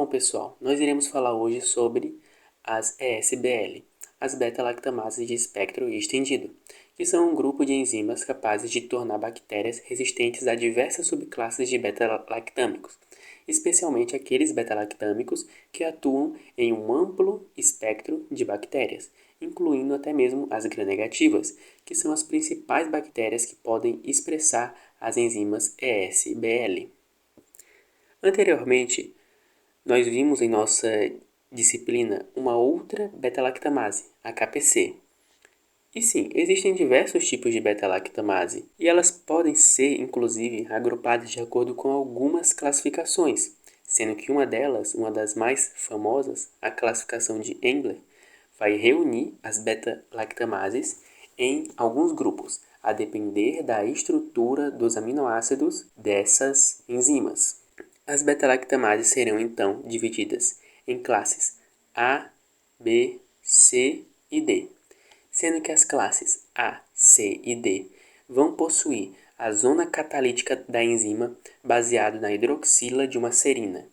Bom, pessoal, nós iremos falar hoje sobre as ESBL, as beta-lactamases de espectro estendido, que são um grupo de enzimas capazes de tornar bactérias resistentes a diversas subclasses de beta-lactâmicos, especialmente aqueles beta-lactâmicos que atuam em um amplo espectro de bactérias, incluindo até mesmo as gram-negativas, que são as principais bactérias que podem expressar as enzimas ESBL. Anteriormente, nós vimos em nossa disciplina uma outra beta-lactamase, a KPC. E sim, existem diversos tipos de beta-lactamase, e elas podem ser, inclusive, agrupadas de acordo com algumas classificações, sendo que uma delas, uma das mais famosas, a classificação de Engler, vai reunir as beta-lactamases em alguns grupos, a depender da estrutura dos aminoácidos dessas enzimas. As beta-lactamases serão então divididas em classes A, B, C e D, sendo que as classes A, C e D vão possuir a zona catalítica da enzima baseada na hidroxila de uma serina,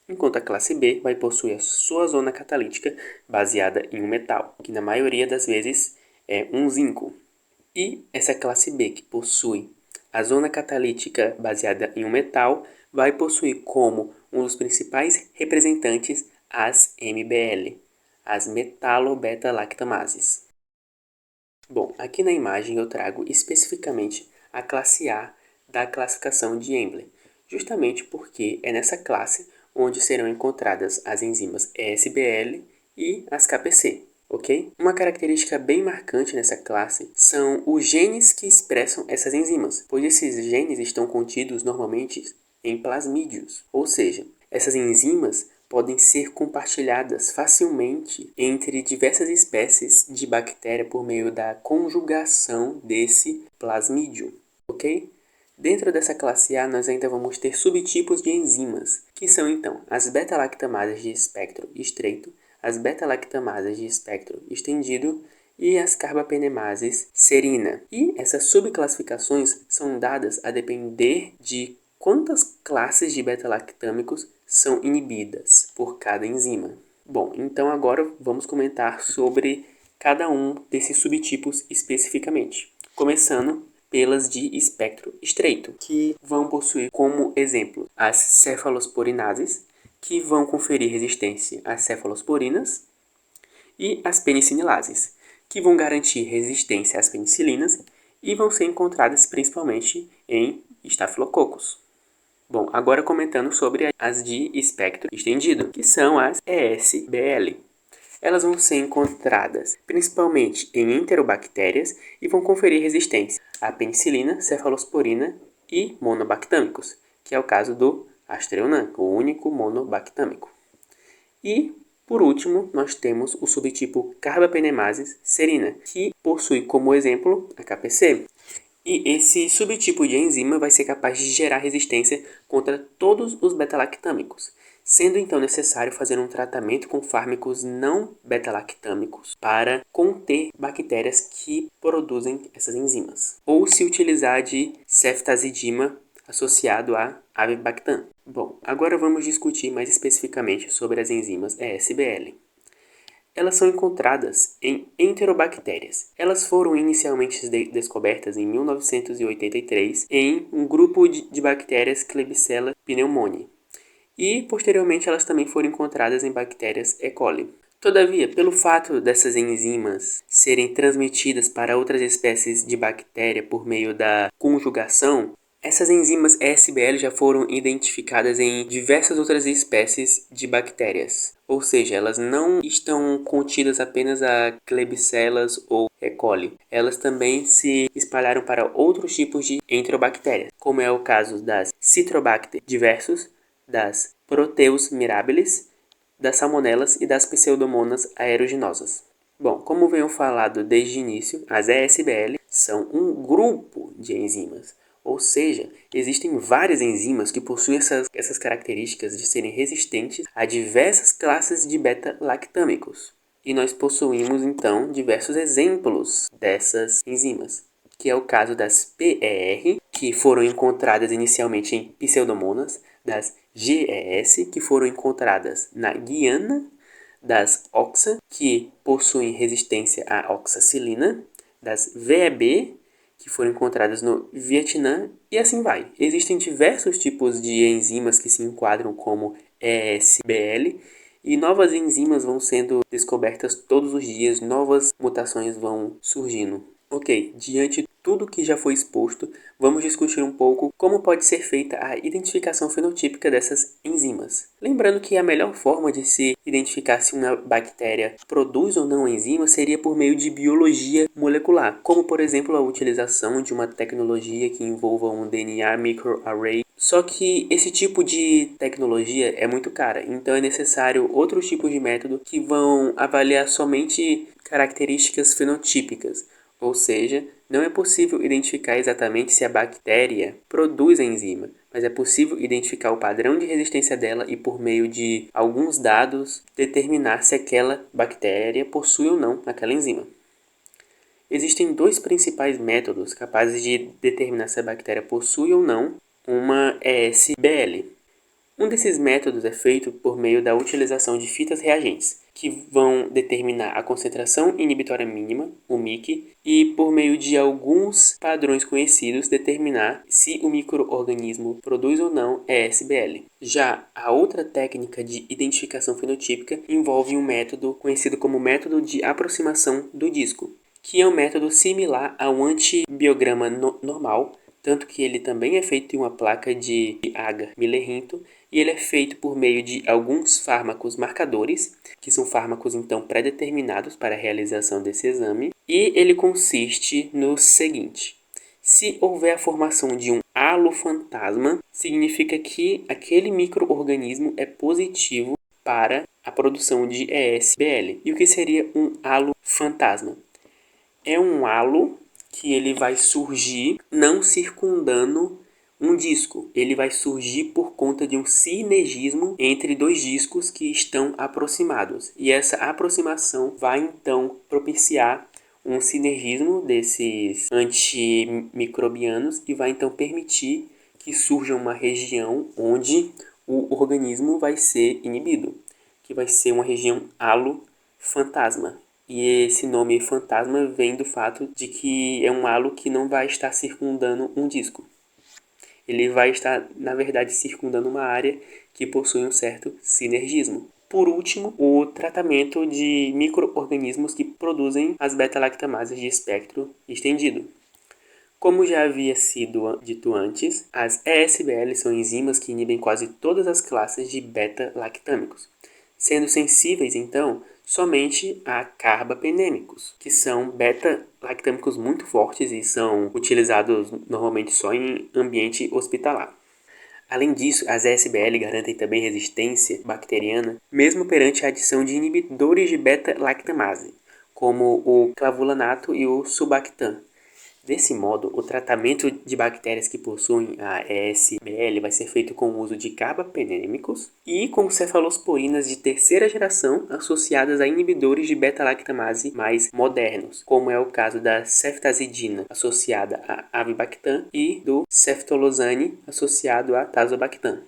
enquanto a classe B vai possuir a sua zona catalítica baseada em um metal, que na maioria das vezes é um zinco. E essa classe B, que possui a zona catalítica baseada em um metal, vai possuir como um dos principais representantes as MBL, as metalobeta-lactamases. Bom, aqui na imagem eu trago especificamente a classe A da classificação de Engler, justamente porque é nessa classe onde serão encontradas as enzimas ESBL e as KPC. Ok? Uma característica bem marcante nessa classe são os genes que expressam essas enzimas, pois esses genes estão contidos normalmente em plasmídios, ou seja, essas enzimas podem ser compartilhadas facilmente entre diversas espécies de bactéria por meio da conjugação desse plasmídio, ok? Dentro dessa classe A, nós ainda vamos ter subtipos de enzimas, que são então as beta-lactamases de espectro estreito, as beta-lactamases de espectro estendido e as carbapenemases serina. E essas subclassificações são dadas a depender de quantas classes de beta-lactâmicos são inibidas por cada enzima. Bom, então agora vamos comentar sobre cada um desses subtipos especificamente, começando pelas de espectro estreito, que vão possuir como exemplo as cefalosporinases, que vão conferir resistência às cefalosporinas, e as penicinilases, que vão garantir resistência às penicilinas e vão ser encontradas principalmente em estafilococos. Bom, agora comentando sobre as de espectro estendido, que são as ESBL. Elas vão ser encontradas principalmente em enterobactérias e vão conferir resistência à penicilina, cefalosporina e monobactâmicos, que é o caso do Astreonam, o único monobactâmico. E, por último, nós temos o subtipo carbapenemases serina, que possui como exemplo a KPC. E esse subtipo de enzima vai ser capaz de gerar resistência contra todos os beta-lactâmicos, sendo então necessário fazer um tratamento com fármacos não beta-lactâmicos para conter bactérias que produzem essas enzimas, ou se utilizar de ceftazidima associado a avibactam. Bom, agora vamos discutir mais especificamente sobre as enzimas ESBL. Elas são encontradas em enterobactérias. Elas foram inicialmente descobertas em 1983 em um grupo de bactérias Klebsiella pneumoniae. E, posteriormente, elas também foram encontradas em bactérias E. coli. Todavia, pelo fato dessas enzimas serem transmitidas para outras espécies de bactéria por meio da conjugação, essas enzimas ESBL já foram identificadas em diversas outras espécies de bactérias. Ou seja, elas não estão contidas apenas a Klebsiellas ou E. coli. Elas também se espalharam para outros tipos de enterobactérias, como é o caso das Citrobacter diversus, das Proteus mirabilis, das salmonelas e das pseudomonas aeruginosas. Bom, como venho falado desde o início, as ESBL são um grupo de enzimas, ou seja, existem várias enzimas que possuem essas características de serem resistentes a diversas classes de beta-lactâmicos. E nós possuímos, então, diversos exemplos dessas enzimas, que é o caso das PER, que foram encontradas inicialmente em pseudomonas, das GES, que foram encontradas na Guiana, das OXA, que possuem resistência à oxacilina, das VEB, que foram encontradas no Vietnã, e assim vai. Existem diversos tipos de enzimas que se enquadram como ESBL, e novas enzimas vão sendo descobertas todos os dias, novas mutações vão surgindo. Ok, diante de tudo que já foi exposto, vamos discutir um pouco como pode ser feita a identificação fenotípica dessas enzimas. Lembrando que a melhor forma de se identificar se uma bactéria produz ou não enzima seria por meio de biologia molecular, como por exemplo a utilização de uma tecnologia que envolva um DNA microarray. Só que esse tipo de tecnologia é muito cara, então é necessário outros tipos de método que vão avaliar somente características fenotípicas, ou seja, não é possível identificar exatamente se a bactéria produz a enzima, mas é possível identificar o padrão de resistência dela e, por meio de alguns dados, determinar se aquela bactéria possui ou não aquela enzima. Existem dois principais métodos capazes de determinar se a bactéria possui ou não uma ESBL. Um desses métodos é feito por meio da utilização de fitas reagentes, que vão determinar a concentração inibitória mínima, o MIC, e por meio de alguns padrões conhecidos determinar se o microorganismo produz ou não ESBL. Já a outra técnica de identificação fenotípica envolve um método conhecido como método de aproximação do disco, que é um método similar a um antibiograma normal, tanto que ele também é feito em uma placa de agar Miller-Hinton, e ele é feito por meio de alguns fármacos marcadores, que são fármacos então pré-determinados para a realização desse exame, e ele consiste no seguinte: se houver a formação de um halo fantasma, significa que aquele microorganismo é positivo para a produção de ESBL. E o que seria um halo fantasma? É um halo que ele vai surgir não circundando um disco. Ele vai surgir por conta de um sinergismo entre dois discos que estão aproximados. E essa aproximação vai então propiciar um sinergismo desses antimicrobianos e vai então permitir que surja uma região onde o organismo vai ser inibido, que vai ser uma região halo fantasma. E esse nome fantasma vem do fato de que é um halo que não vai estar circundando um disco. Ele vai estar, na verdade, circundando uma área que possui um certo sinergismo. Por último, o tratamento de micro-organismos que produzem as beta-lactamases de espectro estendido. Como já havia sido dito antes, as ESBL são enzimas que inibem quase todas as classes de beta-lactâmicos, sendo sensíveis, então, somente a carbapenêmicos, que são beta-lactâmicos muito fortes e são utilizados normalmente só em ambiente hospitalar. Além disso, as ESBL garantem também resistência bacteriana, mesmo perante a adição de inibidores de beta-lactamase, como o clavulanato e o subactam. Desse modo, o tratamento de bactérias que possuem a ESBL vai ser feito com o uso de carbapenêmicos e com cefalosporinas de terceira geração associadas a inibidores de beta-lactamase mais modernos, como é o caso da ceftazidina associada a avibactam e do ceftolozane associado a tazobactam.